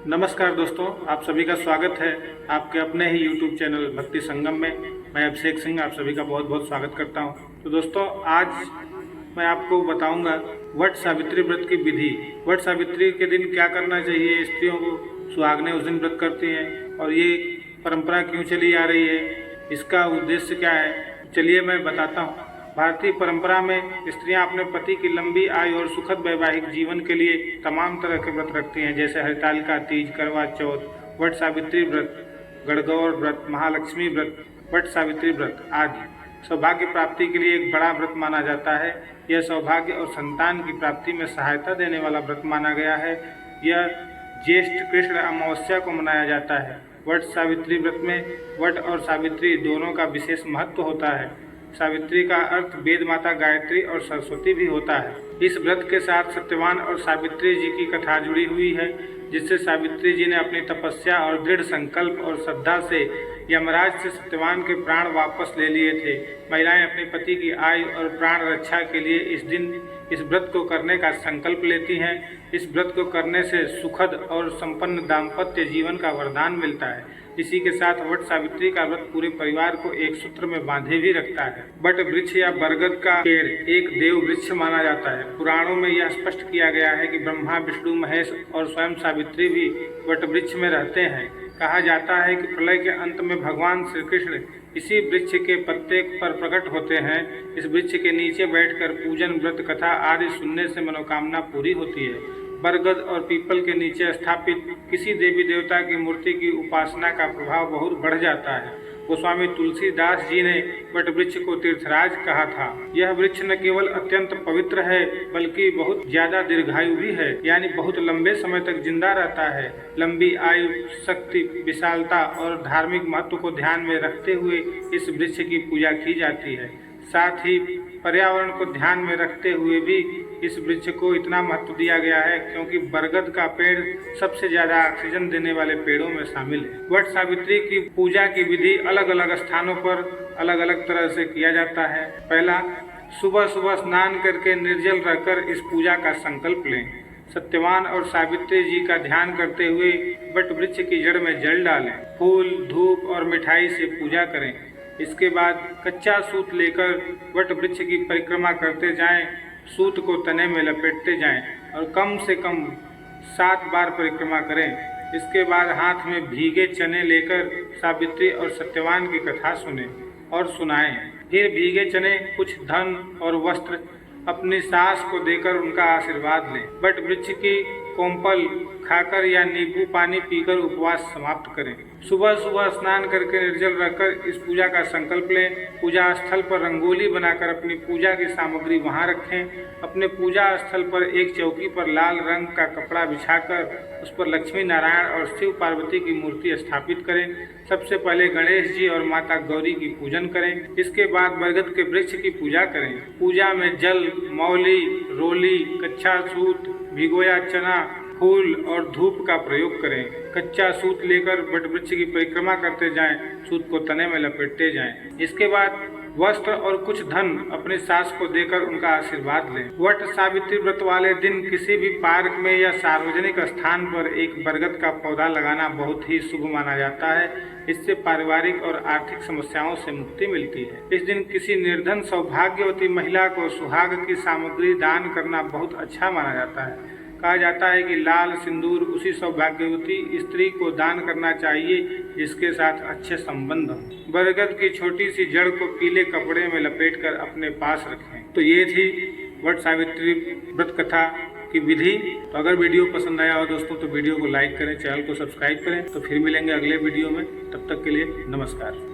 नमस्कार दोस्तों, आप सभी का स्वागत है आपके अपने ही YouTube चैनल भक्ति संगम में। मैं अभिषेक सिंह आप सभी का बहुत बहुत स्वागत करता हूं। तो दोस्तों, आज मैं आपको बताऊंगा वट सावित्री व्रत की विधि। वट सावित्री के दिन क्या करना चाहिए, स्त्रियों को सुहागनें उस दिन व्रत करती हैं और ये परंपरा क्यों चली आ रही है, इसका उद्देश्य क्या है, चलिए मैं बताता हूँ। भारतीय परंपरा में स्त्रियां अपने पति की लंबी आयु और सुखद वैवाहिक जीवन के लिए तमाम तरह के व्रत रखती हैं, जैसे हरितालिका तीज, करवा चौथ, वट सावित्री व्रत, गणगौर व्रत, महालक्ष्मी व्रत, वट सावित्री व्रत आदि। सौभाग्य प्राप्ति के लिए एक बड़ा व्रत माना जाता है। यह सौभाग्य और संतान की प्राप्ति में सहायता देने वाला व्रत माना गया है। यह ज्येष्ठ कृष्ण अमावस्या को मनाया जाता है। वट सावित्री व्रत में वट और सावित्री दोनों का विशेष महत्व होता है। सावित्री का अर्थ वेद माता गायत्री और सरस्वती भी होता है। इस व्रत के साथ सत्यवान और सावित्री जी की कथा जुड़ी हुई है, जिससे सावित्री जी ने अपनी तपस्या और दृढ़ संकल्प और श्रद्धा से यमराज से सत्यवान के प्राण वापस ले लिए थे। महिलाएं अपने पति की आयु और प्राण रक्षा के लिए इस दिन इस व्रत को करने का संकल्प लेती हैं। इस व्रत को करने से सुखद और संपन्न दाम्पत्य जीवन का वरदान मिलता है। इसी के साथ वट सावित्री का व्रत पूरे परिवार को एक सूत्र में बांधे भी रखता है। वट वृक्ष या बरगद का पेड़ एक देव वृक्ष माना जाता है। पुराणों में यह स्पष्ट किया गया है कि ब्रह्मा, विष्णु, महेश और स्वयं सावित्री भी वट वृक्ष में रहते हैं। कहा जाता है कि प्रलय के अंत में भगवान श्री कृष्ण इसी वृक्ष के पत्ते पर प्रकट होते हैं। इस वृक्ष के नीचे बैठकर पूजन, व्रत कथा आदि सुनने से मनोकामना पूरी होती है। बरगद और पीपल के नीचे स्थापित किसी देवी देवता की मूर्ति की उपासना का प्रभाव बहुत बढ़ जाता है। गोस्वामी तुलसीदास जी ने वट वृक्ष को तीर्थराज कहा था। यह वृक्ष न केवल अत्यंत पवित्र है, बल्कि बहुत ज्यादा दीर्घायु भी है, यानी बहुत लंबे समय तक जिंदा रहता है। लंबी आयु, शक्ति, विशालता और धार्मिक महत्व को ध्यान में रखते हुए इस वृक्ष की पूजा की जाती है। साथ ही पर्यावरण को ध्यान में रखते हुए भी इस वृक्ष को इतना महत्व दिया गया है, क्योंकि बरगद का पेड़ सबसे ज्यादा ऑक्सीजन देने वाले पेड़ों में शामिल है। वट सावित्री की पूजा की विधि अलग अलग स्थानों पर अलग अलग तरह से किया जाता है। पहला, सुबह सुबह स्नान करके निर्जल रहकर इस पूजा का संकल्प लें। सत्यवान और सावित्री जी का ध्यान करते हुए वट वृक्ष की जड़ में जल डालें। फूल, धूप और मिठाई से पूजा करें। इसके बाद कच्चा सूत लेकर वट वृक्ष की परिक्रमा करते जाएं। सूत को तने में लपेटते जाएं और कम से कम 7 बार परिक्रमा करें। इसके बाद हाथ में भीगे चने लेकर सावित्री और सत्यवान की कथा सुनें और सुनाएं। फिर भीगे चने, कुछ धन और वस्त्र अपनी सास को देकर उनका आशीर्वाद लें। वट वृक्ष की कोम्पल खाकर या नींबू पानी पीकर उपवास समाप्त करें। सुबह सुबह स्नान करके निर्जल रहकर इस पूजा का संकल्प लें। पूजा स्थल पर रंगोली बनाकर अपनी पूजा की सामग्री वहां रखें। अपने पूजा स्थल पर एक चौकी पर लाल रंग का कपड़ा बिछाकर उस पर लक्ष्मी नारायण और शिव पार्वती की मूर्ति स्थापित करें। सबसे पहले गणेश जी और माता गौरी की पूजन करें। इसके बाद बरगद के वृक्ष की पूजा करें। पूजा में जल, मौली, रोली, कच्चा सूत, भिगोया चना, फूल और धूप का प्रयोग करें। कच्चा सूत लेकर वट वृक्ष की परिक्रमा करते जाएं। सूत को तने में लपेटते जाएं। इसके बाद वस्त्र और कुछ धन अपनी सास को देकर उनका आशीर्वाद लें। वट सावित्री व्रत वाले दिन किसी भी पार्क में या सार्वजनिक स्थान पर एक बरगद का पौधा लगाना बहुत ही शुभ माना जाता है। इससे पारिवारिक और आर्थिक समस्याओं से मुक्ति मिलती है। इस दिन किसी निर्धन सौभाग्यवती महिला को सुहाग की सामग्री दान करना बहुत अच्छा माना जाता है। कहा जाता है कि लाल सिंदूर उसी सौभाग्यवती स्त्री को दान करना चाहिए जिसके साथ अच्छे संबंध हों। बरगद की छोटी सी जड़ को पीले कपड़े में लपेटकर अपने पास रखें। तो ये थी वट सावित्री व्रत कथा की विधि। तो अगर वीडियो पसंद आया हो दोस्तों तो वीडियो को लाइक करें, चैनल को सब्सक्राइब करें। तो फिर मिलेंगे अगले वीडियो में, तब तक के लिए नमस्कार।